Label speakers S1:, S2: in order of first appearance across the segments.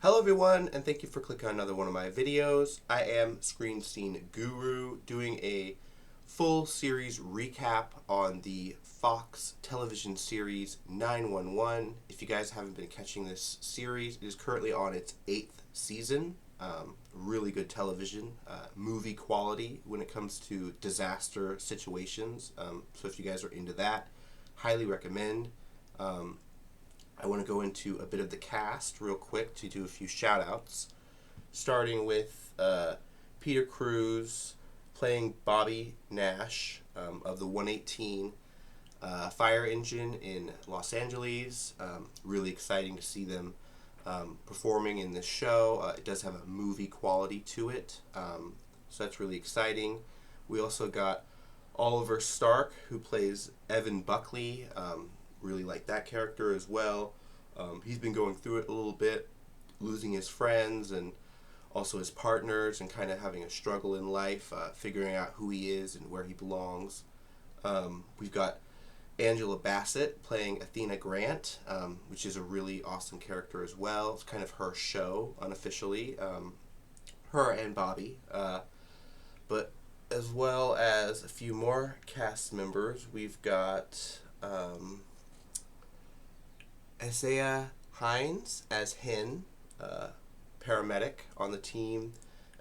S1: Hello everyone, and thank you for clicking on another one of my videos. I am Screen Scene Guru, doing a full series recap on the Fox television series 911. If you guys haven't been catching this series, it is currently on its 8th season. Really good television, movie quality when it comes to disaster situations. So if you guys are into that, highly recommend. I want to go into a bit of the cast real quick to do a few shout outs, starting with Peter Cruz playing Bobby Nash of the 118 fire engine in Los Angeles. Really exciting to see them performing in this show. It does have a movie quality to it, so that's really exciting. We also got Oliver Stark, who plays Evan Buckley. Really like that character as well. He's been going through it a little bit, losing his friends and also his partners, and kind of having a struggle in life, figuring out who he is and where he belongs. We've got Angela Bassett playing Athena Grant, which is a really awesome character as well. It's kind of her show, unofficially, her and Bobby. But as well as a few more cast members, we've got Isaiah Hines as Hen, paramedic on the team,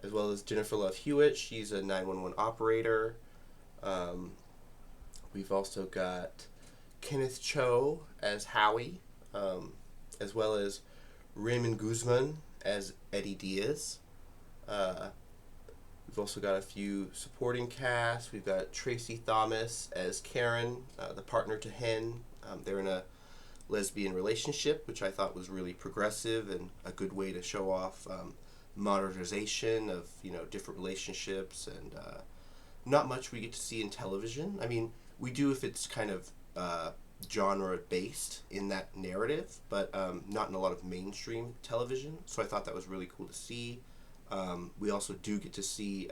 S1: as well as Jennifer Love Hewitt. She's a 911 operator. We've also got Kenneth Cho as Howie, as well as Raymond Guzman as Eddie Diaz. We've also got a few supporting cast. We've got Tracy Thomas as Karen, the partner to Hen. They're in a lesbian relationship, which I thought was really progressive and a good way to show off modernization of different relationships, and not much we get to see in television. I mean, we do if it's kind of genre based in that narrative, but not in a lot of mainstream television. So I thought that was really cool to see. We also do get to see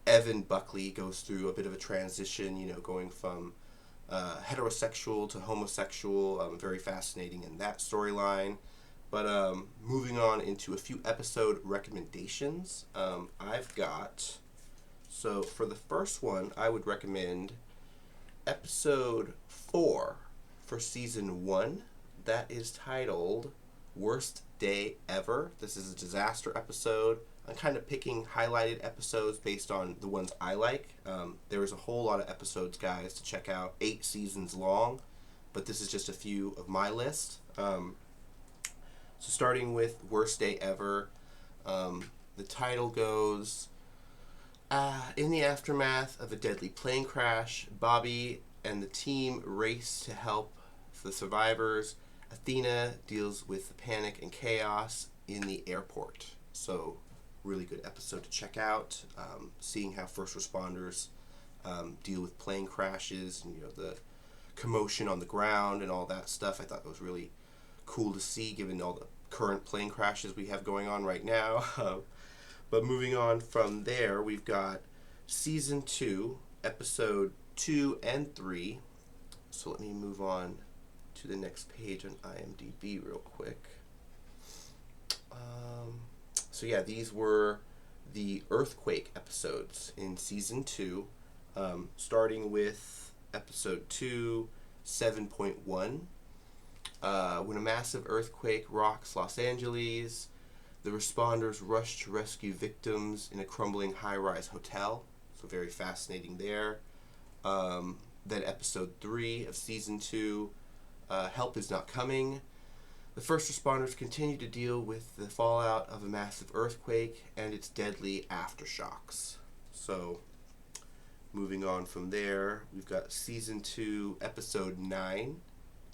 S1: Evan Buckley goes through a bit of a transition, going from heterosexual to homosexual. Very fascinating in that storyline. But moving on into a few episode recommendations, I've got, so for the first one, I would recommend episode 4 for season 1. That is titled Worst Day Ever. This is a disaster episode. I'm kind of picking highlighted episodes based on the ones I like. There is a whole lot of episodes, guys, to check out. 8 seasons long, but this is just a few of my list. So starting with Worst Day Ever, the title goes, in the aftermath of a deadly plane crash, Bobby and the team race to help the survivors. Athena deals with the panic and chaos in the airport. So really good episode to check out, seeing how first responders deal with plane crashes and the commotion on the ground and all that stuff. I thought that was really cool to see, given all the current plane crashes we have going on right now. But moving on from there, we've got season 2, episode 2 and 3. So let me move on to the next page on IMDb real quick. So yeah, these were the earthquake episodes in season 2, starting with episode 2, 7.1. When a massive earthquake rocks Los Angeles, the responders rush to rescue victims in a crumbling high-rise hotel. So very fascinating there. Then episode 3 of season 2, Help Is Not Coming. The first responders continue to deal with the fallout of a massive earthquake and its deadly aftershocks. So, moving on from there, we've got season 2, episode 9,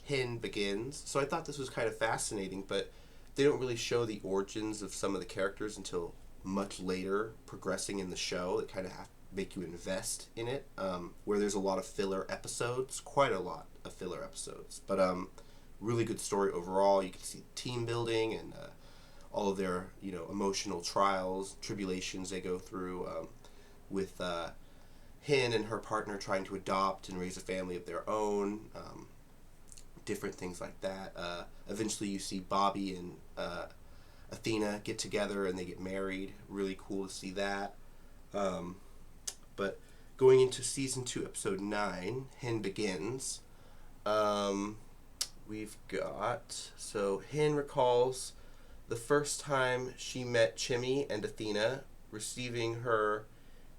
S1: Hen Begins. So I thought this was kind of fascinating, but they don't really show the origins of some of the characters until much later, progressing in the show. That kind of have to make you invest in it, where there's a lot of filler episodes, quite a lot of filler episodes. But really good story overall. You can see team building and all of their emotional trials, tribulations they go through with Hen and her partner trying to adopt and raise a family of their own, different things like that. Eventually you see Bobby and Athena get together and they get married. Really cool to see that. But going into season 2, episode 9, Hen Begins. We've got, so Hen recalls the first time she met Chimmy and Athena, receiving her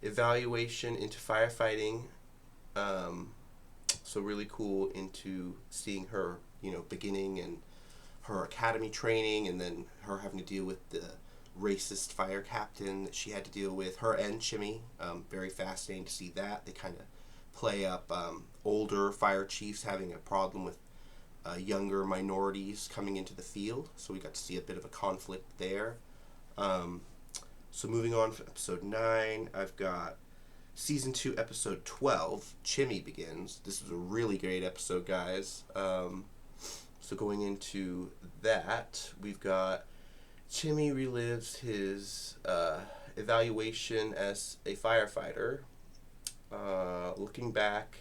S1: evaluation into firefighting. So really cool into seeing her, beginning and her academy training, and then her having to deal with the racist fire captain that she had to deal with, her and Chimmy. Very fascinating to see that. They kind of play up older fire chiefs having a problem with younger minorities coming into the field. So we got to see a bit of a conflict there. So moving on from episode 9, I've got season 2, episode 12, Chimmy Begins. This was a really great episode, guys. So going into that, we've got Chimmy relives his evaluation as a firefighter, looking back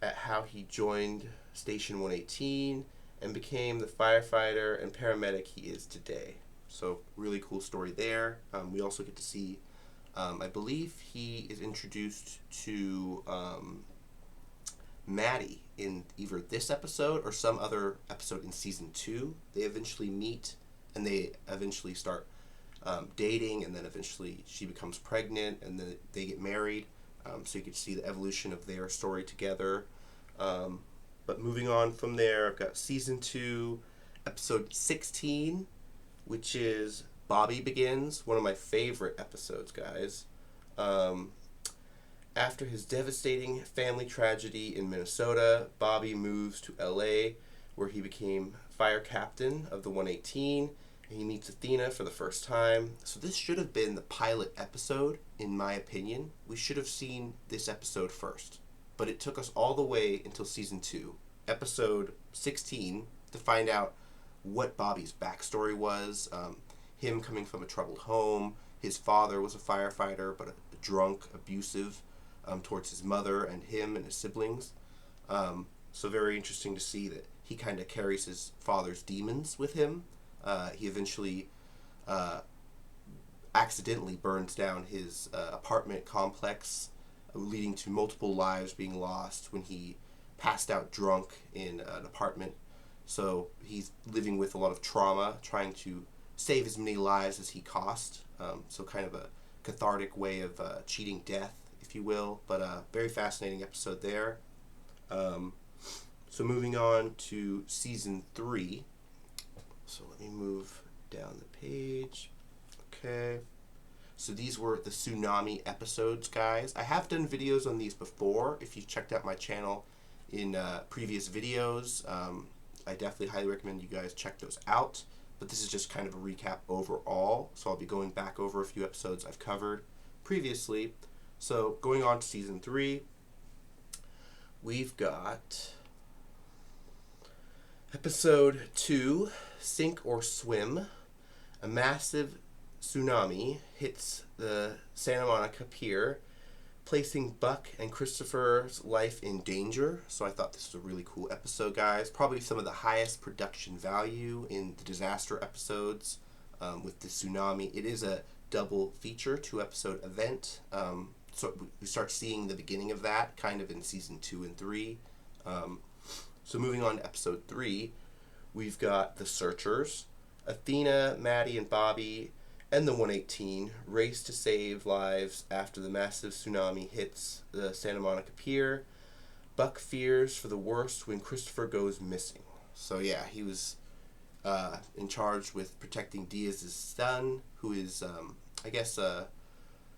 S1: at how he joined Station 118 and became the firefighter and paramedic he is today. So really cool story there. We also get to see, I believe he is introduced to Maddie in either this episode or some other episode in season 2. They eventually meet and they eventually start dating, and then eventually she becomes pregnant and then they get married. So you get to see the evolution of their story together. But moving on from there, I've got season 2, episode 16, which is Bobby Begins, one of my favorite episodes, guys. After his devastating family tragedy in Minnesota, Bobby moves to LA, where he became fire captain of the 118, and he meets Athena for the first time. So this should have been the pilot episode, in my opinion. We should have seen this episode first. But it took us all the way until season 2, episode 16, to find out what Bobby's backstory was. Him coming from a troubled home. His father was a firefighter, but a drunk, abusive towards his mother and him and his siblings. So very interesting to see that he kind of carries his father's demons with him. He eventually accidentally burns down his apartment complex, leading to multiple lives being lost when he passed out drunk in an apartment. So he's living with a lot of trauma, trying to save as many lives as he cost. So kind of a cathartic way of cheating death, if you will. But a very fascinating episode there. So moving on to season 3. So let me move down the page. Okay. So these were the tsunami episodes, guys. I have done videos on these before. If you've checked out my channel in previous videos, I definitely highly recommend you guys check those out. But this is just kind of a recap overall. So I'll be going back over a few episodes I've covered previously. So going on to season 3, we've got episode 2, Sink or Swim. A massive tsunami hits the Santa Monica Pier, placing Buck and Christopher's life in danger. So I thought this was a really cool episode, guys. Probably some of the highest production value in the disaster episodes with the tsunami. It is a double feature, 2-episode event. So we start seeing the beginning of that kind of in season 2 and 3. So moving on to episode 3, we've got the Searchers. Athena, Maddie, and Bobby and the 118 race to save lives after the massive tsunami hits the Santa Monica Pier. Buck fears for the worst when Christopher goes missing. So yeah, he was in charge with protecting Diaz's son, who is,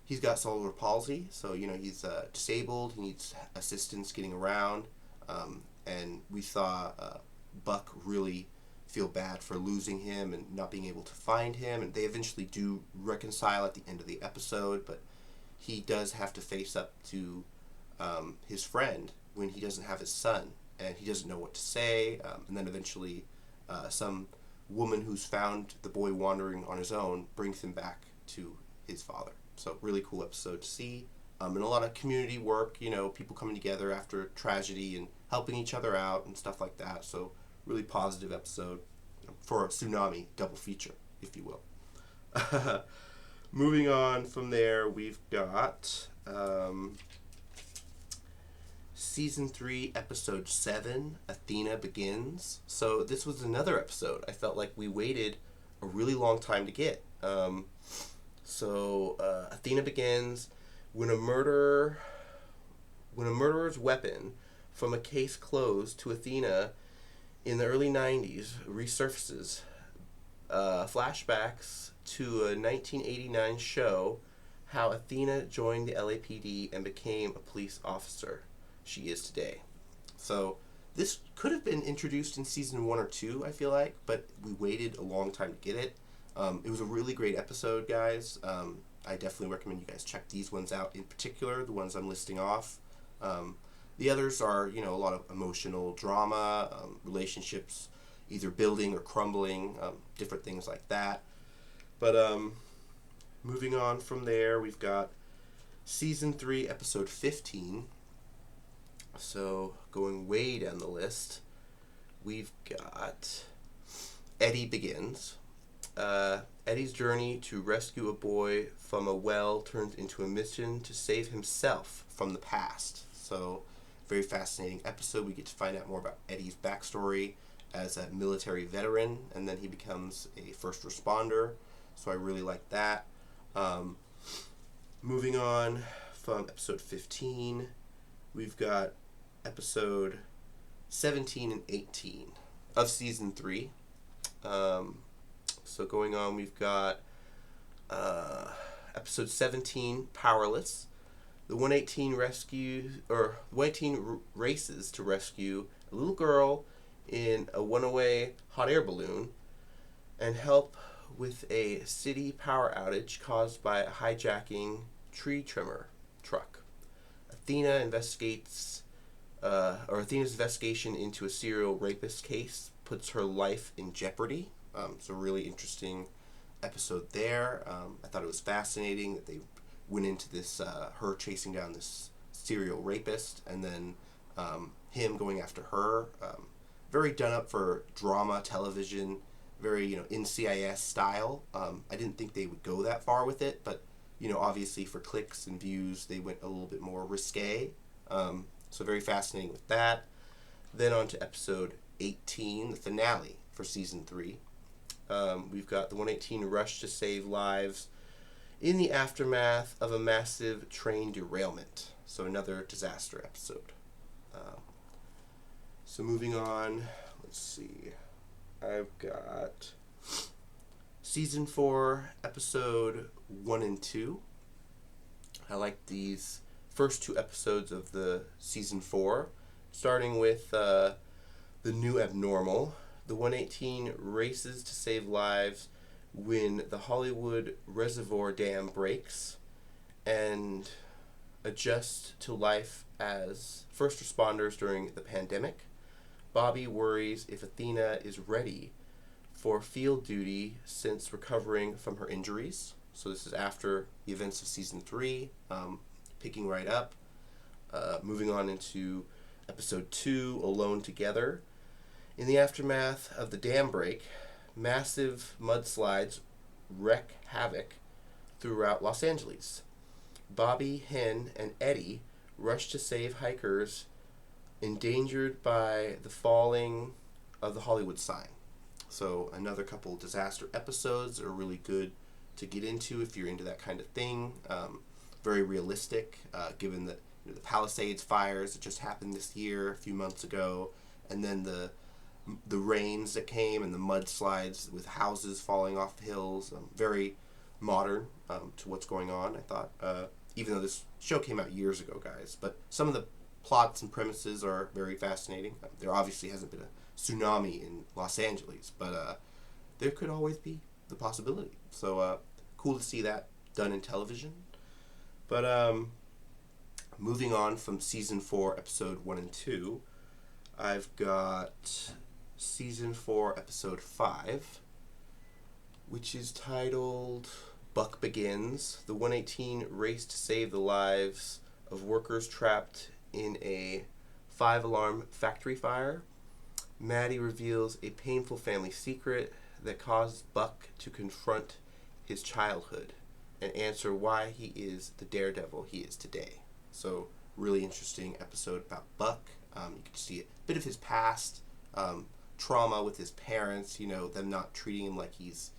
S1: he's got cerebral palsy, so he's disabled. He needs assistance getting around, and we saw Buck really feel bad for losing him and not being able to find him, and they eventually do reconcile at the end of the episode, but he does have to face up to his friend when he doesn't have his son, and he doesn't know what to say, and then eventually some woman who's found the boy wandering on his own brings him back to his father. So really cool episode to see, and a lot of community work, people coming together after a tragedy and helping each other out and stuff like that. So really positive episode for a tsunami double feature. if you will. Moving on from there, we've got Season 3, Episode 7, Athena Begins. So this was another episode I felt like we waited a really long time to get. Athena Begins, when a murderer's weapon from a case closed to Athena in the early 90s resurfaces. Flashbacks to a 1989 show how Athena joined the LAPD and became a police officer she is today. So this could have been introduced in season 1 or 2, I feel like, but we waited a long time to get it. It was a really great episode, guys. I definitely recommend you guys check these ones out in particular, the ones I'm listing off. The others are, a lot of emotional drama, relationships either building or crumbling, different things like that. But moving on from there, we've got Season 3, Episode 15. So going way down the list, we've got Eddie Begins. Eddie's journey to rescue a boy from a well turns into a mission to save himself from the past. So, very fascinating episode. We get to find out more about Eddie's backstory as a military veteran, and then he becomes a first responder. So I really like that. Moving on from episode 15, we've got episode 17 and 18 of season 3. So going on, we've got episode 17, Powerless. The 118 races to rescue a little girl in a one-way hot air balloon and help with a city power outage caused by a hijacking tree trimmer truck. Athena's investigation into a serial rapist case puts her life in jeopardy. It's a really interesting episode there. I thought it was fascinating that they went into this, her chasing down this serial rapist, and then him going after her. Very done up for drama television, very NCIS style. I didn't think they would go that far with it, but obviously for clicks and views they went a little bit more risque. So very fascinating with that. Then on to episode 18, the finale for season 3. We've got the 118 rush to save lives in the aftermath of a massive train derailment. So another disaster episode. So moving on, let's see. I've got season 4, episode 1 and 2. I like these first 2 episodes of the season 4, starting with the new abnormal. The 118 races to save lives when the Hollywood Reservoir Dam breaks and adjust to life as first responders during the pandemic. Bobby worries if Athena is ready for field duty since recovering from her injuries. So this is after the events of season 3, picking right up. Moving on into episode 2, Alone Together. In the aftermath of the dam break, massive mudslides wreak havoc throughout Los Angeles. Bobby, Hen, and Eddie rush to save hikers endangered by the falling of the Hollywood sign. So another couple disaster episodes are really good to get into if you're into that kind of thing. Very realistic, given that the Palisades fires that just happened this year, a few months ago, and then the rains that came and the mudslides with houses falling off the hills. Very modern to what's going on, I thought. Even though this show came out years ago, guys. But some of the plots and premises are very fascinating. There obviously hasn't been a tsunami in Los Angeles, but there could always be the possibility. So cool to see that done in television. But moving on from season 4, episode 1 and 2, I've got season 4, episode 5, which is titled Buck Begins. The 118 race to save the lives of workers trapped in a 5-alarm factory fire. Maddie reveals a painful family secret that causes Buck to confront his childhood and answer why he is the daredevil he is today. So, really interesting episode about Buck. You can see a bit of his past trauma with his parents, them not treating him like he's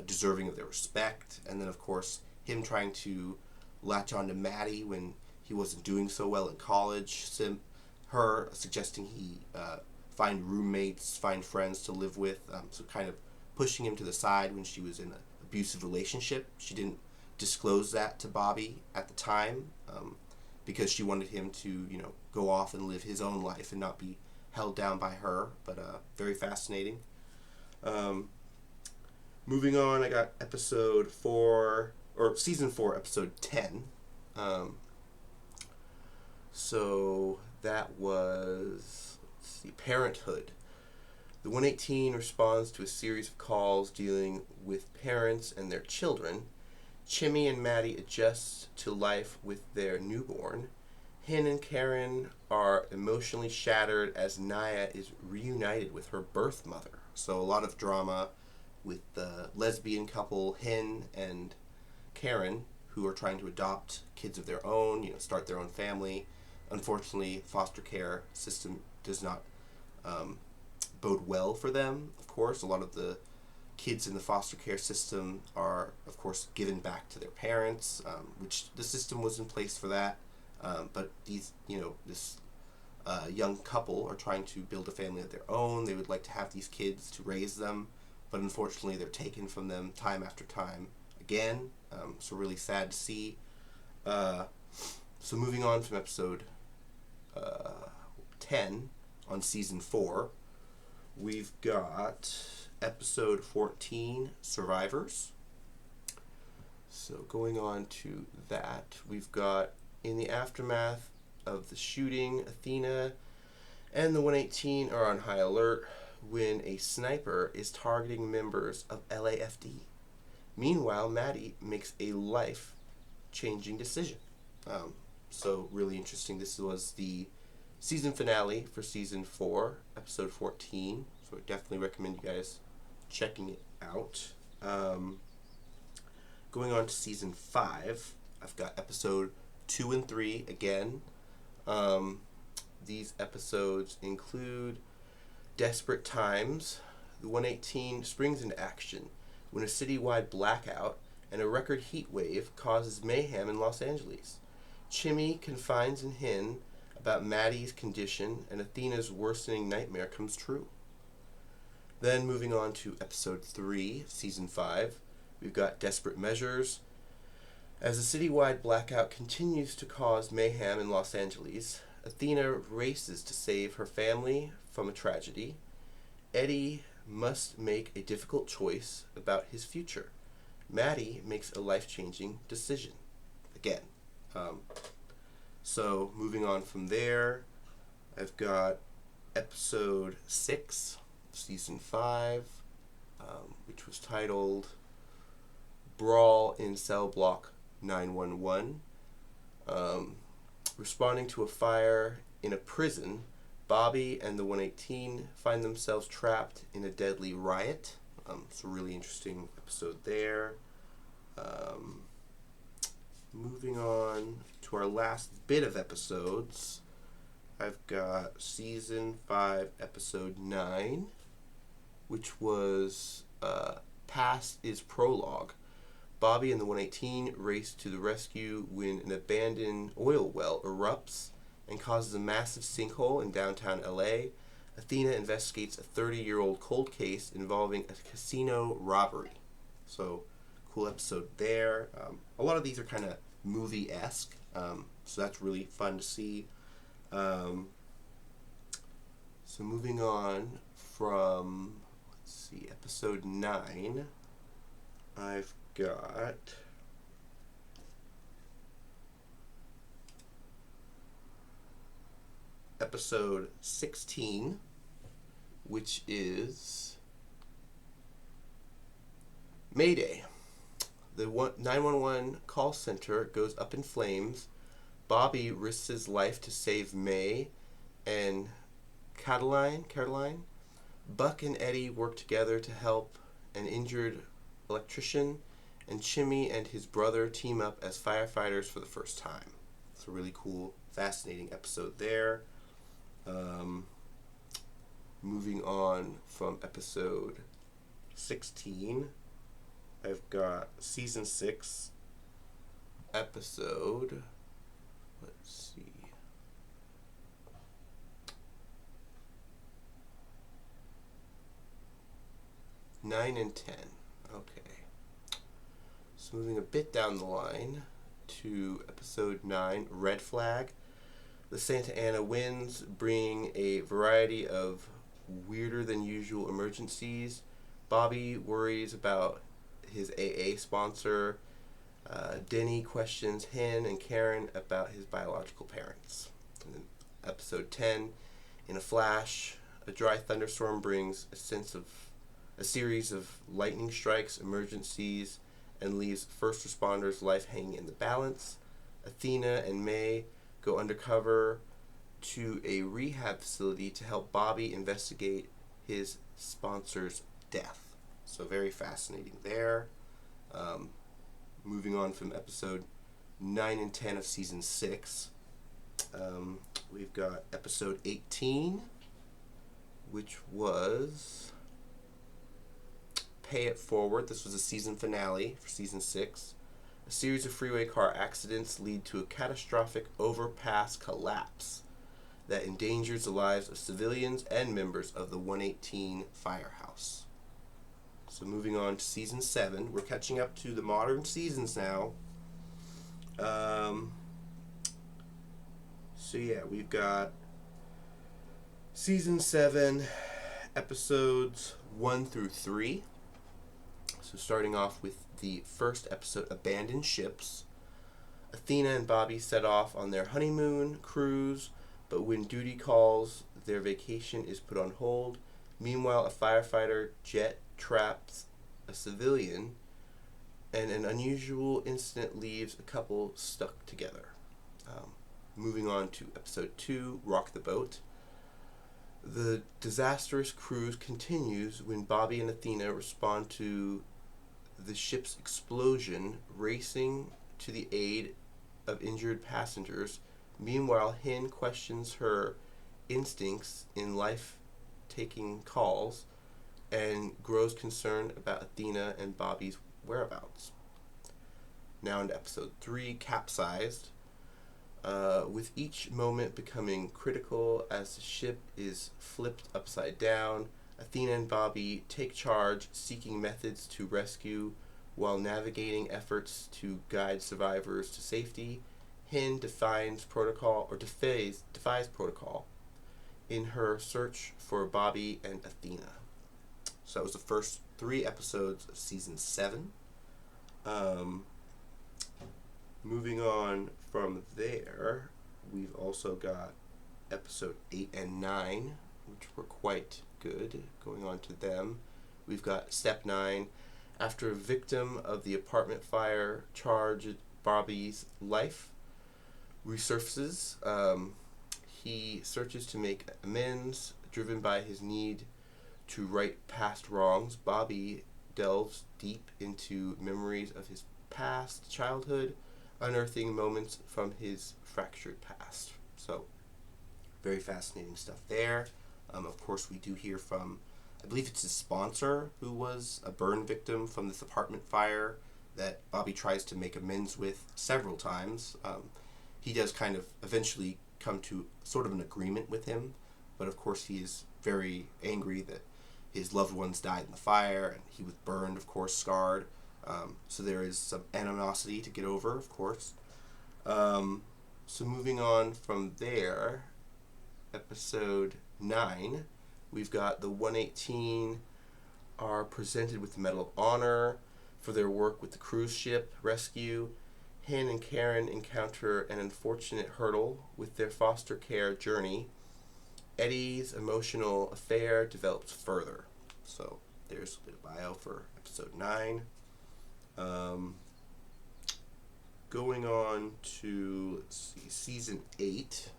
S1: deserving of their respect. And then, of course, him trying to latch on to Maddie when he wasn't doing so well in college. Her suggesting he find roommates, find friends to live with. So kind of pushing him to the side when she was in an abusive relationship. She didn't disclose that to Bobby at the time because she wanted him to, go off and live his own life and not be held down by her. But very fascinating. Moving on, I got season 4, episode 10. So that was, Parenthood. The 118 responds to a series of calls dealing with parents and their children. Chimmy and Maddie adjust to life with their newborn. Hin and Karen are emotionally shattered as Naya is reunited with her birth mother. So a lot of drama with the lesbian couple Hin and Karen, who are trying to adopt kids of their own, start their own family. Unfortunately, foster care system does not bode well for them, of course. A lot of the kids in the foster care system are, of course, given back to their parents, which the system was in place for that. But these, this young couple are trying to build a family of their own. They would like to have these kids to raise them, but unfortunately they're taken from them time after time again. So really sad to see. So moving on from episode 10 on season 4, we've got episode 14, Survivors. So going on to that, we've got in the aftermath of the shooting, Athena and the 118 are on high alert when a sniper is targeting members of LAFD. Meanwhile, Maddie makes a life-changing decision. So really interesting. This was the season finale for season 4, episode 14. So I definitely recommend you guys checking it out. Going on to season 5, I've got episode 2 and 3 again. These episodes include Desperate Times. The 118 springs into action when a citywide blackout and a record heat wave causes mayhem in Los Angeles. Chimmy confides in Hin about Maddie's condition, and Athena's worsening nightmare comes true. Then moving on to episode 3, season 5, we've got Desperate Measures. As a citywide blackout continues to cause mayhem in Los Angeles, Athena races to save her family from a tragedy. Eddie must make a difficult choice about his future. Maddie makes a life-changing decision. Again. So moving on from there, I've got episode 6, season 5, which was titled Brawl in Cell Block 911. Responding to a fire in a prison, Bobby and the 118 find themselves trapped in a deadly riot. It's a really interesting episode there. Moving on to our last bit of episodes, I've got season 5, episode 9, which was Past is Prologue. Bobby and the 118 race to the rescue when an abandoned oil well erupts and causes a massive sinkhole in downtown LA. Athena investigates a 30-year-old cold case involving a casino robbery. So, cool episode there. A lot of these are kind of movie-esque, so that's really fun to see. So moving on from, episode 9, I've got episode 16, which is Mayday. The 911 call center goes up in flames. Bobby risks his life to save May and Caroline. Buck and Eddie work together to help an injured electrician, and Chimmy and his brother team up as firefighters for the first time. It's a really cool, fascinating episode there. Moving on from episode 16, I've got season 6, episode, let's see, 9 and 10. Okay. So moving a bit down the line to episode 9, Red Flag. The Santa Ana winds bring a variety of weirder than usual emergencies. Bobby worries about his AA sponsor. Denny questions Hen and Karen about his biological parents. And then episode 10, in a flash, a dry thunderstorm brings a series of lightning strikes, emergencies, and leaves first responders' life hanging in the balance. Athena and May go undercover to a rehab facility to help Bobby investigate his sponsor's death. So very fascinating there. Moving on from episode 9 and 10 of season 6, we've got episode 18, which was Pay It Forward. This was a season finale for season 6. A series of freeway car accidents lead to a catastrophic overpass collapse that endangers the lives of civilians and members of the 118 firehouse. So moving on to season 7, we're catching up to the modern seasons now. So yeah, we've got season 7, episodes 1 through 3. So starting off with the first episode, Abandoned Ships. Athena and Bobby set off on their honeymoon cruise, but when duty calls, their vacation is put on hold. Meanwhile, a firefighter jet traps a civilian, and an unusual incident leaves a couple stuck together. Moving on to episode 2, Rock the Boat. The disastrous cruise continues when Bobby and Athena respond to the ship's explosion, racing to the aid of injured passengers. Meanwhile, Hen questions her instincts in life-taking calls and grows concerned about Athena and Bobby's whereabouts. Now into episode 3, Capsized. With each moment becoming critical as the ship is flipped upside down, Athena and Bobby take charge, seeking methods to rescue while navigating efforts to guide survivors to safety. Hen defies protocol in her search for Bobby and Athena. So that was the first 3 episodes of season 7. Moving on from there, we've also got episode 8 and 9, which were quite good. Going on to them, we've got step 9. After a victim of the apartment fire charged Bobby's life resurfaces, he searches to make amends, driven by his need to right past wrongs. Bobby delves deep into memories of his past childhood, unearthing moments from his fractured past. So, very fascinating stuff there. Of course, we do hear from, I believe it's his sponsor, who was a burn victim from this apartment fire that Bobby tries to make amends with several times. He does kind of eventually come to sort of an agreement with him, but of course he is very angry that his loved ones died in the fire, and he was burned, of course, scarred. So there is some animosity to get over, of course. So moving on from there, episode 9, we've got the 118 are presented with the Medal of Honor for their work with the cruise ship rescue. Hen and Karen encounter an unfortunate hurdle with their foster care journey. Eddie's emotional affair develops further. So there's a bit of bio for episode 9. Going on to, season 8.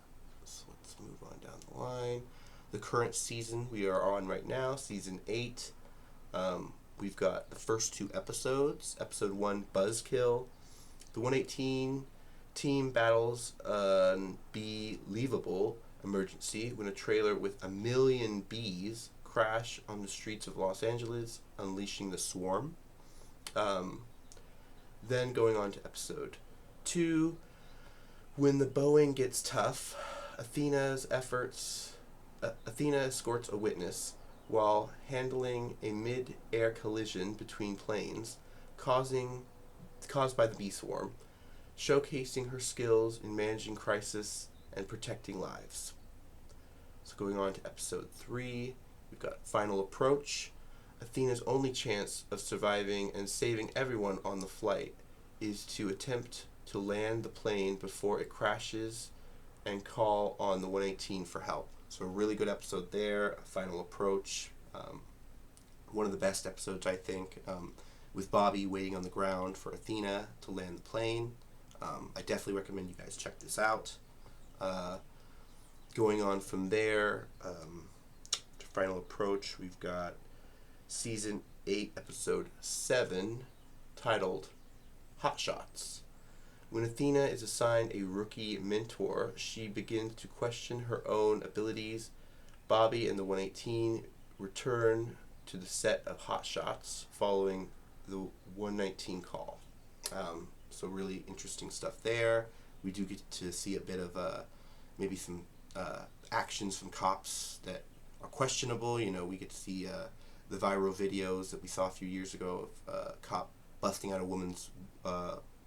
S1: So let's move on down the line. The current season we are on right now, season 8. we've got the first 2 episodes. Episode 1, Buzzkill. The 118 team battles an unbelievable emergency when a trailer with 1 million bees crash on the streets of Los Angeles, unleashing the swarm. Then going on to episode 2, when the Boeing gets tough, Athena escorts a witness while handling a mid-air collision between planes caused by the bee swarm, showcasing her skills in managing crisis and protecting lives. So going on to episode 3, we've got Final Approach. Athena's only chance of surviving and saving everyone on the flight is to attempt to land the plane before it crashes and call on the 118 for help. So a really good episode there, Final Approach. One of the best episodes, I think, with Bobby waiting on the ground for Athena to land the plane. I definitely recommend you guys check this out. Going on from there to Final Approach, we've got Season 8, Episode 7, titled Hot Shots. When Athena is assigned a rookie mentor, she begins to question her own abilities. Bobby and the 118 return to the set of Hot Shots following the 119 call. So really interesting stuff there. We do get to see a bit of maybe some actions from cops that are questionable. You know, we get to see the viral videos that we saw a few years ago of a cop busting out a woman's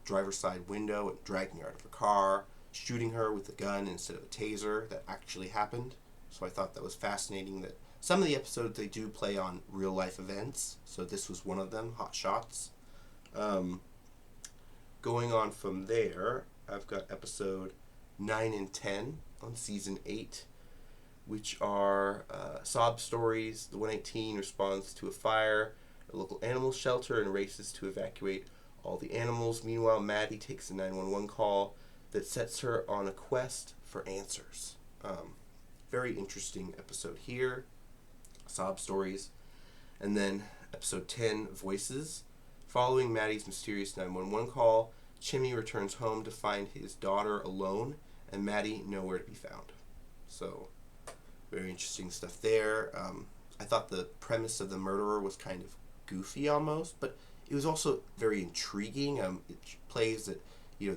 S1: driver's side window and dragging her out of her car, shooting her with a gun instead of a taser. That actually happened. So I thought that was fascinating that some of the episodes they do play on real life events. So this was one of them, Hot Shots. Going on from there, I've got episode 9 and 10 on season 8, which are sob stories. The 118 responds to a fire at a local animal shelter and races to evacuate all the animals. Meanwhile, Maddie takes a 911 call that sets her on a quest for answers. Very interesting episode here. Sob stories. And then episode 10, Voices. Following Maddie's mysterious 911 call, Chimmy returns home to find his daughter alone and Maddie nowhere to be found. So, very interesting stuff there. I thought the premise of the murderer was kind of goofy almost, but it was also very intriguing. It plays that,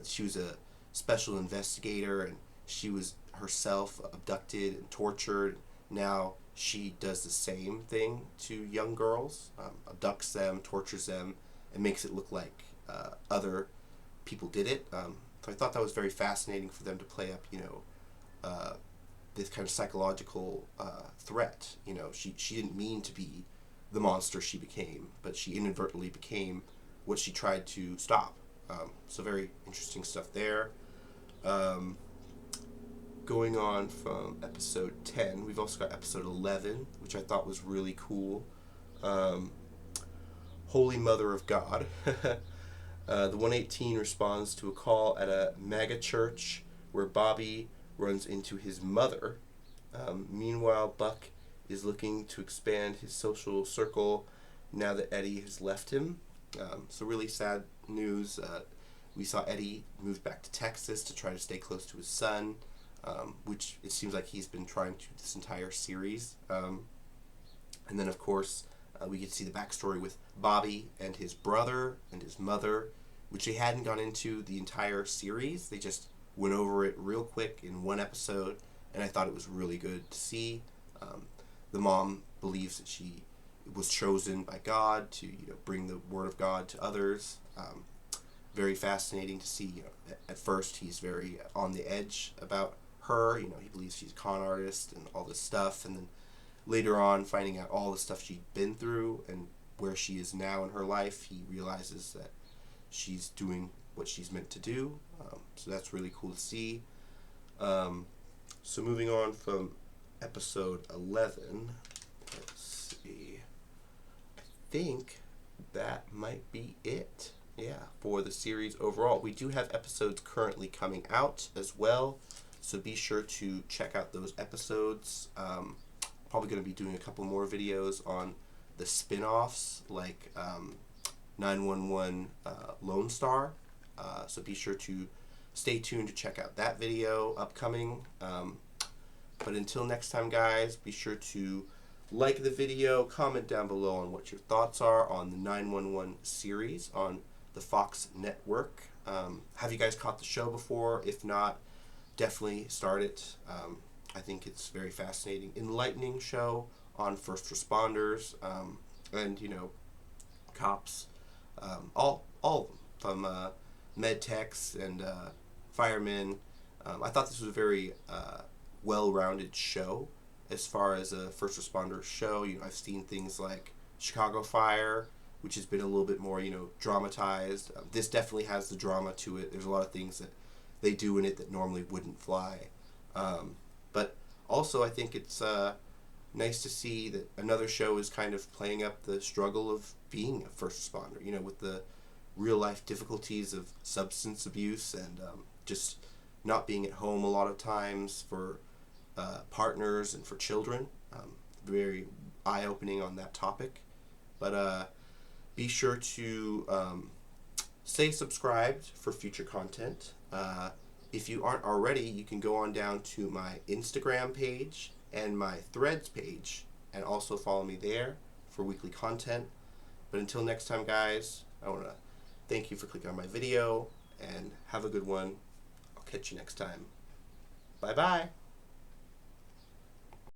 S1: she was a special investigator and she was herself abducted and tortured. Now she does the same thing to young girls, abducts them, tortures them, and makes it look like other people did it. So I thought that was very fascinating for them to play up, this kind of psychological threat. She didn't mean to be the monster she became, but she inadvertently became what she tried to stop. So very interesting stuff there. Going on from episode 10, we've also got episode 11, which I thought was really cool. Holy Mother of God. The 118 responds to a call at a mega church where Bobby runs into his mother. Meanwhile, Buck is looking to expand his social circle now that Eddie has left him. So really sad news. We saw Eddie move back to Texas to try to stay close to his son, which it seems like he's been trying to this entire series. And then, of course, we get to see the backstory with Bobby and his brother and his mother, which they hadn't gone into the entire series. They just went over it real quick in one episode, and I thought it was really good to see. The mom believes that she was chosen by God to bring the word of God to others. Very fascinating to see. At first he's very on the edge about her. He believes she's a con artist and all this stuff, and then later on, finding out all the stuff she'd been through and where she is now in her life, he realizes that she's doing what she's meant to do. So that's really cool to see. So moving on from episode 11, let's see. I think that might be it. Yeah, for the series overall. We do have episodes currently coming out as well, so be sure to check out those episodes. Probably going to be doing a couple more videos on the spin-offs like 911 Lone Star. So be sure to stay tuned to check out that video upcoming. But until next time, guys, be sure to like the video, comment down below on what your thoughts are on the 911 series on the Fox network. Have you guys caught the show before? If not, definitely start it. I think it's a very fascinating, enlightening show on first responders and, you know, cops, all of them, from med techs and firemen. I thought this was a very well-rounded show as far as a first responder show. You know, I've seen things like Chicago Fire, which has been a little bit more, you know, dramatized. This definitely has the drama to it. There's a lot of things that they do in it that normally wouldn't fly. But also, I think it's nice to see that another show is kind of playing up the struggle of being a first responder, you know, with the real life difficulties of substance abuse and just not being at home a lot of times for partners and for children. Very eye-opening on that topic. But be sure to stay subscribed for future content. If you aren't already, you can go on down to my Instagram page and my Threads page and also follow me there for weekly content. But until next time, guys, I want to thank you for clicking on my video and have a good one. I'll catch you next time. Bye-bye.